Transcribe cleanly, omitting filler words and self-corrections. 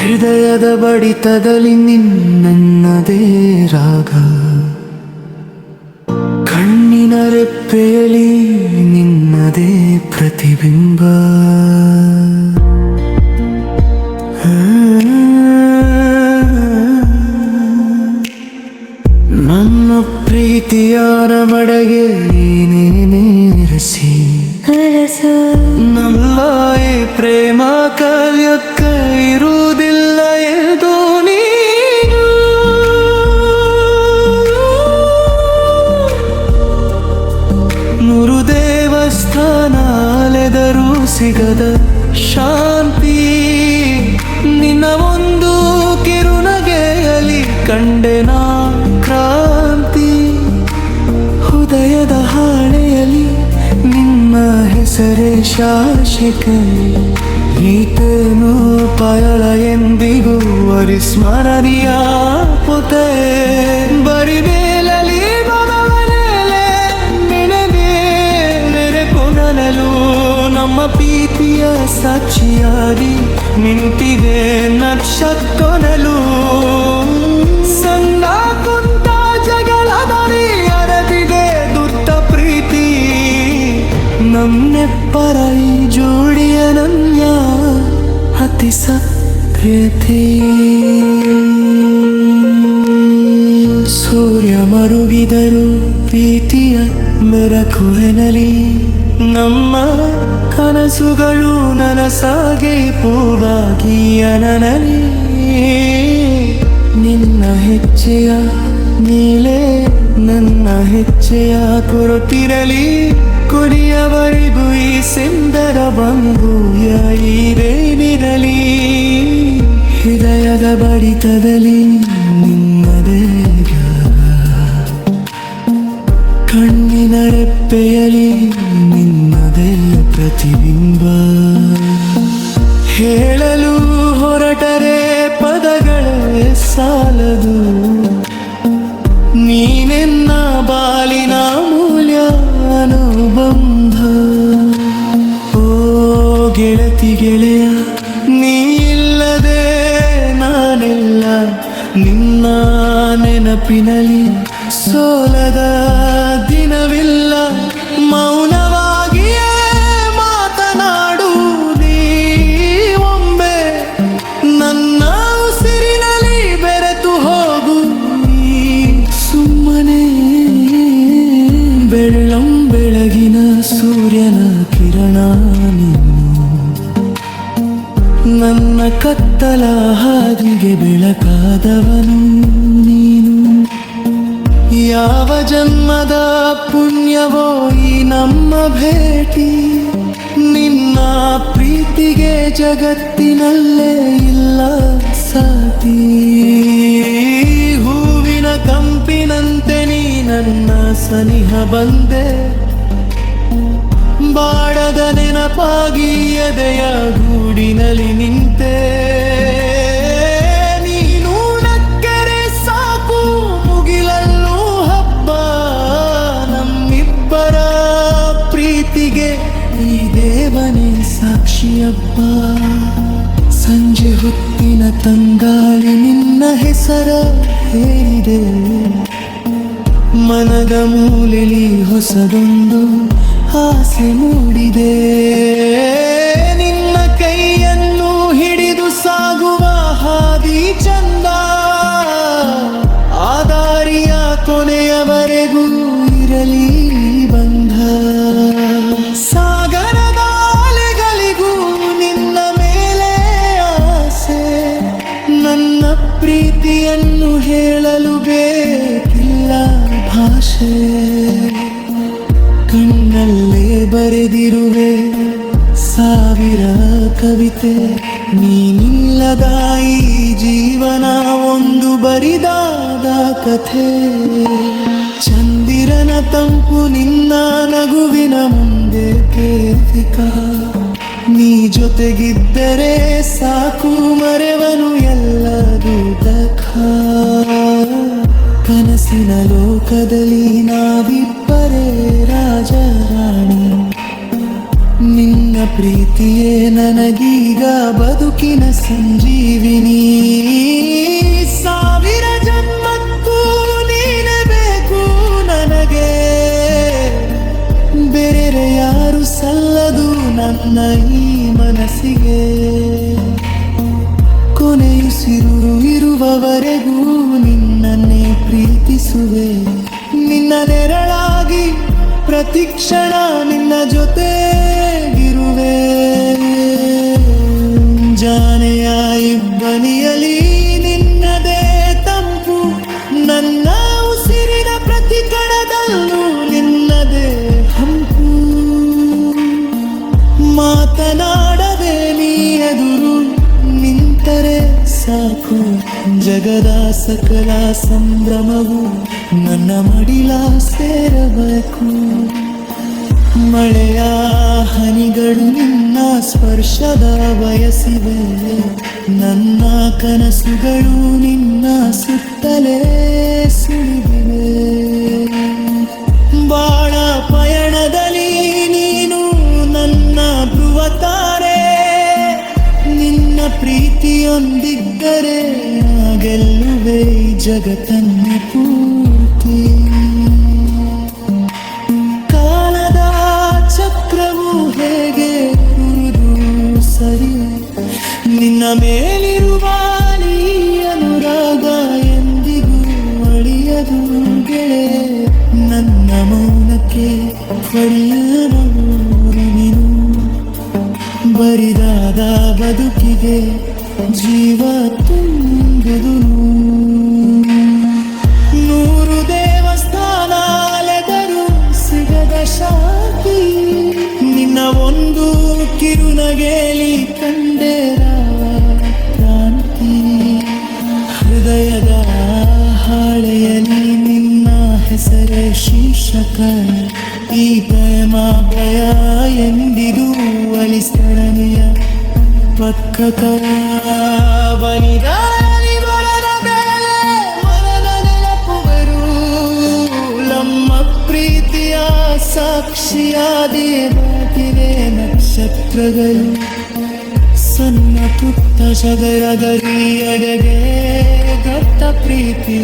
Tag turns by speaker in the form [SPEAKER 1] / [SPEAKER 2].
[SPEAKER 1] ಹೃದಯದ ಬಡಿತದಲ್ಲಿ ನಿನ್ನದೇ ರಾಗ, ಕಣ್ಣಿನ ರೆಪ್ಪೆಯಲ್ಲಿ ನಿನ್ನದೇ ಪ್ರತಿಬಿಂಬ. ನನ್ನ ಪ್ರೀತಿಯಾರ ಮಡೆಗೆ ನೀನೇರಸಿ ನಮ್ಮ ಈ ಪ್ರೇಮ ಕಾವ್ಯಕ್ಕ ಇರುವುದಿಲ್ಲ ಎಂದು ನೀನು ನೂರು ದೇವಸ್ಥಾನ ಅಲೆದರೂ ಸಿಗದ ಶಾಂತಿ ನಿನ್ನ ಒಂದು ಕಿರುನಗೆಯಲ್ಲಿ ಕಂಡೆನಾ ಕ್ರಾಂತಿ. ಹೃದಯದ ಹಾಳೆಯಲ್ಲಿ ನಿಮ್ಮ ಹೆಸರೇ ಶಾಸಕ, ಈತನು ಪಯಳ ಎಂದಿಗೂ ಅವಿಸ್ಮರಣೀಯ ಪೊತೆ. ಬರಿಬೇಲಲಿ ಬರವನೇಲೆ ನೆನೆದೇ ಕೊನಲು ನಮ್ಮ ಪ್ರೀತಿಯ ಸಾಕ್ಷಿಯಾಗಿ ನಿಂತಿದೆ ನಕ್ಷತ್ರನಲು. ಸಣ್ಣ ಕುಂತ ಜಗಳದಲ್ಲಿ ಅರದಿದೆ ದುಷ್ಟ ಪ್ರೀತಿ, ನಮ್ಮೆಬ್ಬರ ಈ ಜೋಡಿಯ ನನ್ಯ ಅತಿ ಸತ್ಯತೆ. ಸೂರ್ಯ ಮರುಗಿದರು ಪ್ರೀತಿಯ ಮೆರಕುವೆನಲಿ, ನಮ್ಮ ಕನಸುಗಳು ನನಸಾಗಿ ಪೂವಾಗಿ ಅನನಲಿ. ನಿನ್ನ ಹೆಜ್ಜೆಯ ನೀಲೇ ನನ್ನ ಹೆಜ್ಜೆಯ ಕೊರತಿರಲಿ, ಕೊನೆಯವರೆಗೂ ಈ ಸುಂದರ ಬಂಧುಯ ಇರೇನಿರಲಿ. ಹೃದಯದ ಬಡಿತದಲ್ಲಿ ನಿನ್ನದೇ ರಾಗ, ಕಣ್ಣಿನ ರೆಪ್ಪೆಯಲ್ಲಿ ನಿನ್ನದೇ ಪ್ರತಿಬಿಂಬ. ಹೇಳಲು ಹೊರಟರೆ ಪದಗಳೇ ಸಾಲದು, ನೀನೆನ್ನ ಬಾಲಿನ ಮೂಲ್ಯ ಅನುಬಂಧ. ಓ ಗೆಳತಿ ಗೆಳೆಯ, ನೀ ಇಲ್ಲದೆ ನಾನೆಲ್ಲ, ನಿನ್ನ ನೆನಪಿನಲ್ಲಿ ಸೋಲದ ದಿನವಿಲ್ಲ. ಮೌನವಾಗಿಯೇ ಮಾತನಾಡು ನೀ ಒಮ್ಮೆ, ನನ್ನ ಉಸಿರಿನಲ್ಲಿ ಬೆರೆತು ಹೋಗು ನೀ ಸುಮ್ಮನೆ. ಬೆಳ್ಳಂ ಬೆಳಗಿನ ಸೂರ್ಯನ ಕಿರಣ ನೀನು, ನನ್ನ ಕತ್ತಲ ಹಾದಿಗೆ ಬೆಳಕಾದವನು ನೀನು. ಯಾವ ಜನ್ಮದ ಪುಣ್ಯವೋ ಈ ನಮ್ಮ ಭೇಟಿ, ನಿನ್ನ ಪ್ರೀತಿಗೆ ಜಗತ್ತಿನಲ್ಲೇ ಇಲ್ಲ ಸಾಟಿ. ಹೂವಿನ ಕಂಪಿನಂತೆ ನೀ ನನ್ನ ಸನಿಹ ಬಂದೆ, ಬಾಡದ ನೆನಪಾಗಿ ಎದೆಯ ಗೂಡಿನಲ್ಲಿ ನಿಂತೆ. ನೀನು ನಕ್ಕರೆ ಸಾಕು ಮುಗಿಲಲ್ಲೂ ಹಬ್ಬ, ನಮ್ಮಿಬ್ಬರ ಪ್ರೀತಿಗೆ ಈ ದೇವನೇ ಸಾಕ್ಷಿಯಬ್ಬ. ಸಂಜೆ ಹೊತ್ತಿನ ತಂಗಾಳಿ ನಿನ್ನ ಹೆಸರ ಹೇಳಿದೆ, ಮನದ ಮೂಲೆಯಲ್ಲಿ ಹೊಸದೊಂದು ಆಸೆ ಮೂಡಿದೆ. ನಿನ್ನ ಕೈಯನ್ನು ಹಿಡಿದು ಸಾಗುವ ಹಾದಿ ಚಂದ, ಆ ದಾರಿಯ ಕೊನೆಯವರೆಗೂ ಇರಲಿ ಬಂಧ. ಸಾಗರದ ಅಲೆಗಳಿಗೂ ನಿನ್ನ ಮೇಲೆ ಆಸೆ, ನನ್ನ ಪ್ರೀತಿಯನ್ನು ಹೇಳಲು ಬೇಕಿಲ್ಲ ಭಾಷೆ. ಕಣ್ಣಲ್ಲೇ ಬರೆದಿರುವೆ ಸಾವಿರ ಕವಿತೆ, ನೀನಿಲ್ಲದ ಈ ಜೀವನ ಒಂದು ಬರಿದಾದ ಕಥೆ. ಚಂದಿರನ ತಂಪು ನಿನ್ನ ನಗುವಿನ ಮುಂದೆ ಕೇತಿಕ, ನೀ ಜೊತೆಗಿದ್ದರೆ ಸಾಕು ಮರೆವನು ಎಲ್ಲರೂ ದಖ. ಕನಸಿನ ಲೋಕದಲ್ಲಿ ನಾವಿಬ್ಬರೇ ರಾಜರಾಣಿ, ನಿನ್ನ ಪ್ರೀತಿಯೇ ನನಗೀಗ ಬದುಕಿನ ಸಂಜೀವಿನಿ. ಸಾವಿರ ಜನ್ಮಕ್ಕೂ ನೀನೇ ಬೇಕು ನನಗೆ, ಬೇರೆ ಯಾರು ಸಲ್ಲದು ನನ್ನ ಈ ಮನಸ್ಸಿಗೆ. ಕೊನೆಯುಸಿರು ಇರುವವರೆಗೂ ನಿನ್ನನ್ನೇ ಪ್ರೀತಿಸುವೆ, ನಿನ್ನ ನೆರಳಾಗಿ ಪ್ರತಿಕ್ಷಣ ನಿನ್ನ ಜೊತೆಗಿರುವೆ. ಜಾನೆಯ ಇಬ್ಬನಿಯಲಿ ನಿನ್ನದೇ ತಂಪು, ನನ್ನ ಉಸಿರಿನ ಪ್ರತಿ ಕಣದಲ್ಲೂ ನಿನ್ನದೇ ಹಂಪು. ಮಾತನಾಡದೆ ನೀ ಎದುರು ನಿಂತರೆ ಸಾಕು, ಜಗದ ಸಕಲ ಸಂಭ್ರಮವು ನನ್ನ ಮಡಿಲ ಸೇರಬೇಕು. ಮಳೆಯ ಹನಿಗಳು ನಿನ್ನ ಸ್ಪರ್ಶದ ಬಯಸಿವೆ, ನನ್ನ ಕನಸುಗಳು ನಿನ್ನ ಸುತ್ತಲೇ ಸುಳಿದಿವೆ. ಬಾಳ ಪಯಣದಲ್ಲಿ ನೀನು ನನ್ನ ಧ್ರುವತಾರೆ, ನಿನ್ನ ಪ್ರೀತಿಯೊಂದಿದ್ದರೆ ಗೆಲ್ಲುವೆ ಜಗತ್ತನ್ನು ಪೂರ್ತಿ. ಕಾಲದ ಚಕ್ರವು ಹೇಗೆ ಉರುದು ಸರಿ, ನಿನ್ನ ಮೇಲಿರುವ ಈ ಅನುರಾಗ ಎಂದಿಗೂ ಅಳಿಯದು ಗೆಳೆ. ನನ್ನ ಮೌನಕ್ಕೆ ಹೊಡೆಯಬಹುದು ನೀನು, ಬರಿದಾದ ಬದುಕಿಗೆ ಜೀವ ತುಂಬುದು. ನೂರು ದೇವಸ್ಥಾನ ಅಲೆದರೂ ಸಿಗದ ಶಾಂತಿ, ನಿನ್ನ ಒಂದು ಕಿರುನಗೆಲಿ ಕಂಡೆರ ಕ್ರಾಂತಿ. ಹೃದಯದ ಹಾಳೆಯಲ್ಲಿ ನಿನ್ನ ಹೆಸರೇ ಶೀರ್ಷಕ, ಈ ಪ್ರೇಮ ಭಯ ಎಂದಿಗೂ ಅಲಿಸರಣಿಯ ಪಕ್ಕ ಬನಿದಾರಿ ಬರದ ಮೇಲೆ ಮನದ ನೆನಪುಗಳು, ನಮ್ಮ ಪ್ರೀತಿಯ ಸಾಕ್ಷಿಯಾದಿ ಬಾಟಿವೆ ನಕ್ಷತ್ರಗಳು. ಸಣ್ಣ ಪುಟ್ಟ ಶಗರಗರಿ ಅಡೆಗೆ ಗಟ್ಟ ಪ್ರೀತಿ.